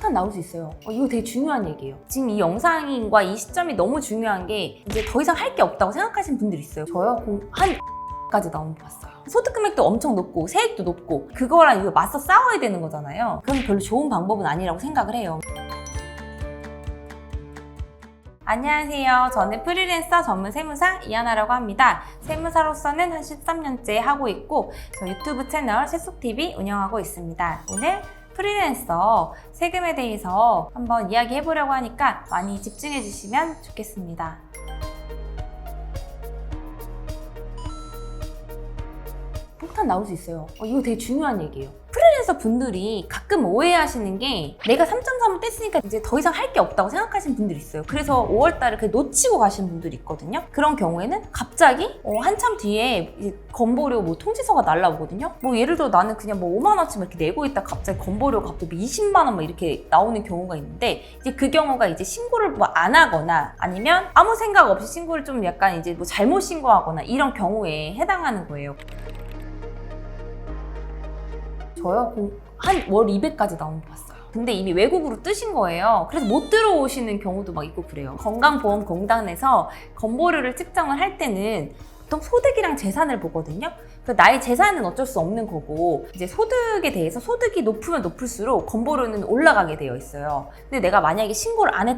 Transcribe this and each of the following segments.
폭탄 나올 수 있어요. 이거 되게 중요한 얘기예요. 지금 이 영상과 이 시점이 너무 중요한 게 이제 더 이상 할 게 없다고 생각하시는 분들이 있어요. 저요? 한 까지 나온 거 봤어요. 소득 금액도 엄청 높고 세액도 높고 그거랑 이거 맞서 싸워야 되는 거잖아요. 그럼 별로 좋은 방법은 아니라고 생각을 해요. 안녕하세요. 저는 프리랜서 전문 세무사 이하나라고 합니다. 세무사로서는 한 13년째 하고 있고 저 유튜브 채널 세속TV 운영하고 있습니다. 오늘 프리랜서 세금에 대해서 한번 이야기해 보려고 하니까 많이 집중해 주시면 좋겠습니다. 폭탄 나올 수 있어요. 이거 되게 중요한 얘기예요. 프리랜서 분들이 가끔 오해하시는 게 내가 3.3을 뗐으니까 이제 더 이상 할 게 없다고 생각하시는 분들이 있어요. 그래서 5월달에 놓치고 가시는 분들이 있거든요. 그런 경우에는 갑자기 한참 뒤에 이제 건보료 통지서가 날라오거든요. 예를 들어 나는 그냥 5만 원치 이렇게 내고 있다 갑자기 건보료가 갑자기 20만 원 이렇게 나오는 경우가 있는데 이제 그 경우가 이제 신고를 안 하거나 아니면 아무 생각 없이 신고를 좀 약간 이제 잘못 신고하거나 이런 경우에 해당하는 거예요. 저요? 한 월 200까지 나온 거 봤어요. 근데 이미 외국으로 뜨신 거예요. 그래서 못 들어오시는 경우도 있고 그래요. 건강보험공단에서 건보료를 측정을 할 때는 보통 소득이랑 재산을 보거든요. 나의 재산은 어쩔 수 없는 거고 이제 소득에 대해서 소득이 높으면 높을수록 건보료는 올라가게 되어 있어요. 근데 내가 만약에 신고를 안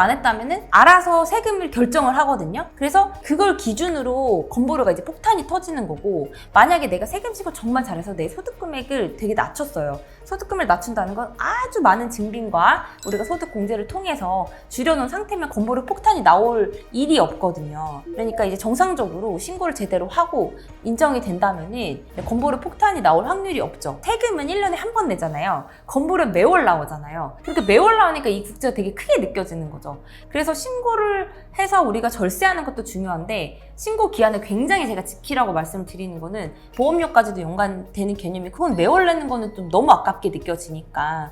했다면은 알아서 세금을 결정을 하거든요. 그래서 그걸 기준으로 건보료가 이제 폭탄이 터지는 거고 만약에 내가 세금 신고 정말 잘해서 내 소득 금액을 되게 낮췄어요. 소득 금액을 낮춘다는 건 아주 많은 증빙과 우리가 소득 공제를 통해서 줄여놓은 상태면 건보료 폭탄이 나올 일이 없거든요. 그러니까 이제 정상적으로 신고를 제대로 하고 인정이 된다면은 건보료 폭탄이 나올 확률이 없죠. 세금은 1년에 한 번 내잖아요. 건보료 매월 나오잖아요. 그렇게 매월 나오니까 이 국제가 되게 크게 느껴지는 거죠. 그래서 신고를 해서 우리가 절세하는 것도 중요한데 신고 기한을 굉장히 제가 지키라고 말씀드리는 거는 보험료까지도 연관되는 개념이 그건 매월 내는 거는 좀 너무 아깝게 느껴지니까.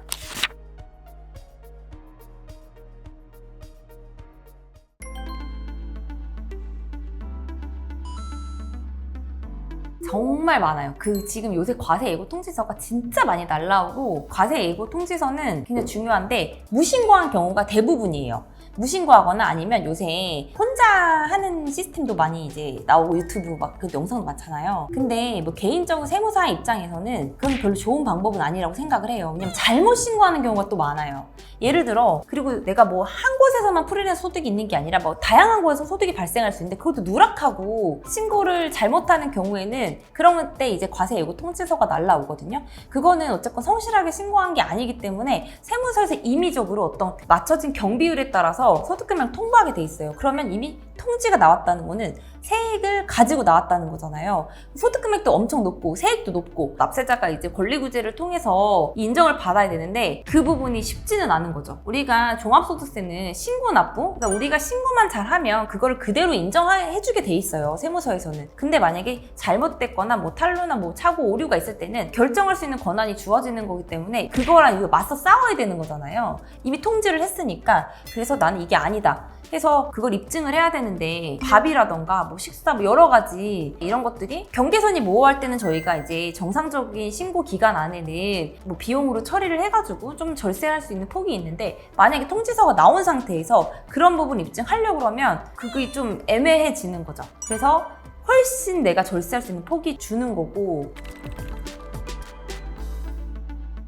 정말 많아요. 지금 요새 과세 예고 통지서가 진짜 많이 날라오고 과세 예고 통지서는 굉장히 중요한데 무신고한 경우가 대부분이에요. 무신고하거나 아니면 요새 혼자 하는 시스템도 많이 이제 나오고 유튜브 그 영상도 많잖아요. 근데 개인적으로 세무사의 입장에서는 그건 별로 좋은 방법은 아니라고 생각을 해요. 왜냐면 잘못 신고하는 경우가 또 많아요. 예를 들어 그리고 내가 한 곳에서만 프리랜서 소득이 있는 게 아니라 다양한 곳에서 소득이 발생할 수 있는데 그것도 누락하고 신고를 잘못하는 경우에는 그런 때 이제 과세 예고 통지서가 날라오거든요. 그거는 어쨌건 성실하게 신고한 게 아니기 때문에 세무서에서 임의적으로 어떤 맞춰진 경비율에 따라서 소득금액을 통보하게 돼 있어요. 그러면 이미 통지가 나왔다는 거는 세액을 가지고 나왔다는 거잖아요. 소득금액도 엄청 높고 세액도 높고 납세자가 이제 권리구제를 통해서 인정을 받아야 되는데 그 부분이 쉽지는 않은 거죠. 우리가 종합소득세는 신고 납부, 그러니까 우리가 신고만 잘하면 그거를 그대로 인정해주게 돼 있어요. 세무서에서는. 근데 만약에 잘못됐거나 탈루나 착오 오류가 있을 때는 결정할 수 있는 권한이 주어지는 거기 때문에 그거랑 이거 맞서 싸워야 되는 거잖아요. 이미 통지를 했으니까. 그래서 나는 이게 아니다 해서 그걸 입증을 해야 되는데 밥이라던가 식사 여러 가지 이런 것들이 경계선이 모호할 때는 저희가 이제 정상적인 신고 기간 안에는 비용으로 처리를 해가지고 좀 절세할 수 있는 폭이 있는데 만약에 통지서가 나온 상태에서 그런 부분 입증하려고 그러면 그게 좀 애매해지는 거죠. 그래서 훨씬 내가 절세할 수 있는 폭이 주는 거고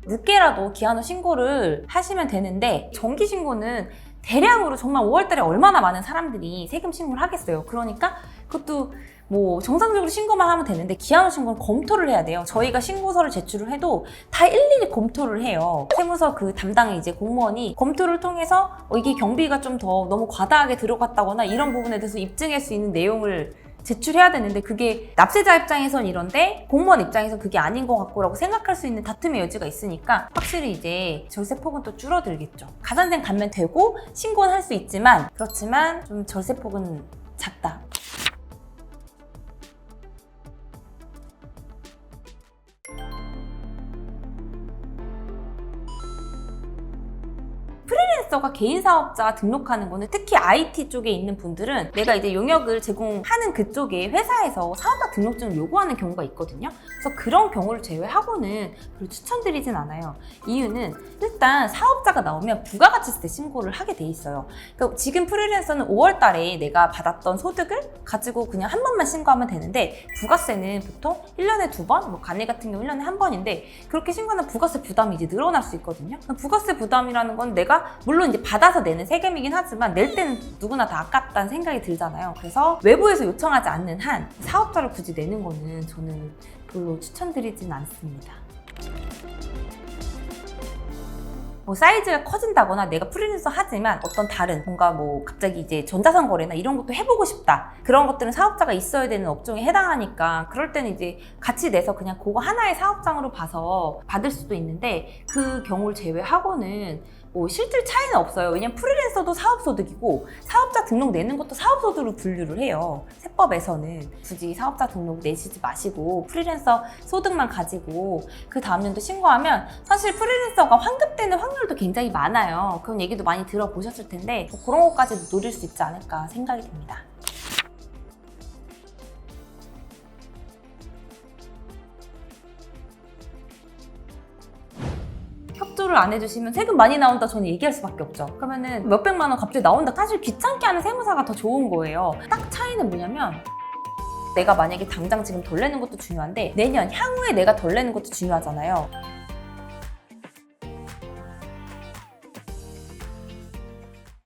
늦게라도 기한 후 신고를 하시면 되는데 정기신고는 대량으로 정말 5월달에 얼마나 많은 사람들이 세금 신고를 하겠어요. 그러니까 그것도 정상적으로 신고만 하면 되는데 기한 후 신고는 검토를 해야 돼요. 저희가 신고서를 제출을 해도 다 일일이 검토를 해요. 세무서 담당 이제 공무원이 검토를 통해서 이게 경비가 좀 더 너무 과다하게 들어갔다거나 이런 부분에 대해서 입증할 수 있는 내용을 제출해야 되는데 그게 납세자 입장에선 이런데 공무원 입장에선 그게 아닌 것 같고라고 생각할 수 있는 다툼의 여지가 있으니까 확실히 이제 절세폭은 또 줄어들겠죠. 가산세 감면 되고 신고는 할 수 있지만 그렇지만 좀 절세폭은 작다. 프리랜서가 개인 사업자 등록하는 거는 특히 IT 쪽에 있는 분들은 내가 이제 용역을 제공하는 그쪽에 회사에서 사업자 등록증을 요구하는 경우가 있거든요. 그래서 그런 경우를 제외하고는 별로 추천드리진 않아요. 이유는 일단 사업자가 나오면 부가가치세 신고를 하게 돼 있어요. 그러니까 지금 프리랜서는 5월 달에 내가 받았던 소득을 가지고 그냥 한 번만 신고하면 되는데 부가세는 보통 1년에 2번, 뭐 가내 같은 경우 1년에 한 번인데 그렇게 신고하면 부가세 부담이 이제 늘어날 수 있거든요. 부가세 부담이라는 건 내가 물론 이제 받아서 내는 세금이긴 하지만 낼 때는 누구나 다 아깝다는 생각이 들잖아요. 그래서 외부에서 요청하지 않는 한 사업자를 굳이 내는 거는 저는 별로 추천드리진 않습니다. 뭐 사이즈가 커진다거나 내가 프리랜서 하지만 어떤 다른 뭔가 뭐 갑자기 이제 전자상 거래나 이런 것도 해보고 싶다. 그런 것들은 사업자가 있어야 되는 업종에 해당하니까 그럴 때는 이제 같이 내서 그냥 그거 하나의 사업장으로 봐서 받을 수도 있는데 그 경우를 제외하고는 뭐 실질 차이는 없어요. 왜냐면 프리랜서도 사업소득이고 사업자 등록 내는 것도 사업소득으로 분류를 해요. 세법에서는 굳이 사업자 등록 내시지 마시고 프리랜서 소득만 가지고 그 다음 년도 신고하면 사실 프리랜서가 환급되는 확률도 굉장히 많아요. 그런 얘기도 많이 들어보셨을 텐데 뭐 그런 것까지도 노릴 수 있지 않을까 생각이 듭니다. 협조를 안 해주시면 세금 많이 나온다 저는 얘기할 수밖에 없죠. 그러면은 몇백만 원 갑자기 나온다. 사실 귀찮게 하는 세무사가 더 좋은 거예요. 딱 차이는 뭐냐면 내가 만약에 당장 지금 덜 내는 것도 중요한데 내년 향후에 내가 덜 내는 것도 중요하잖아요.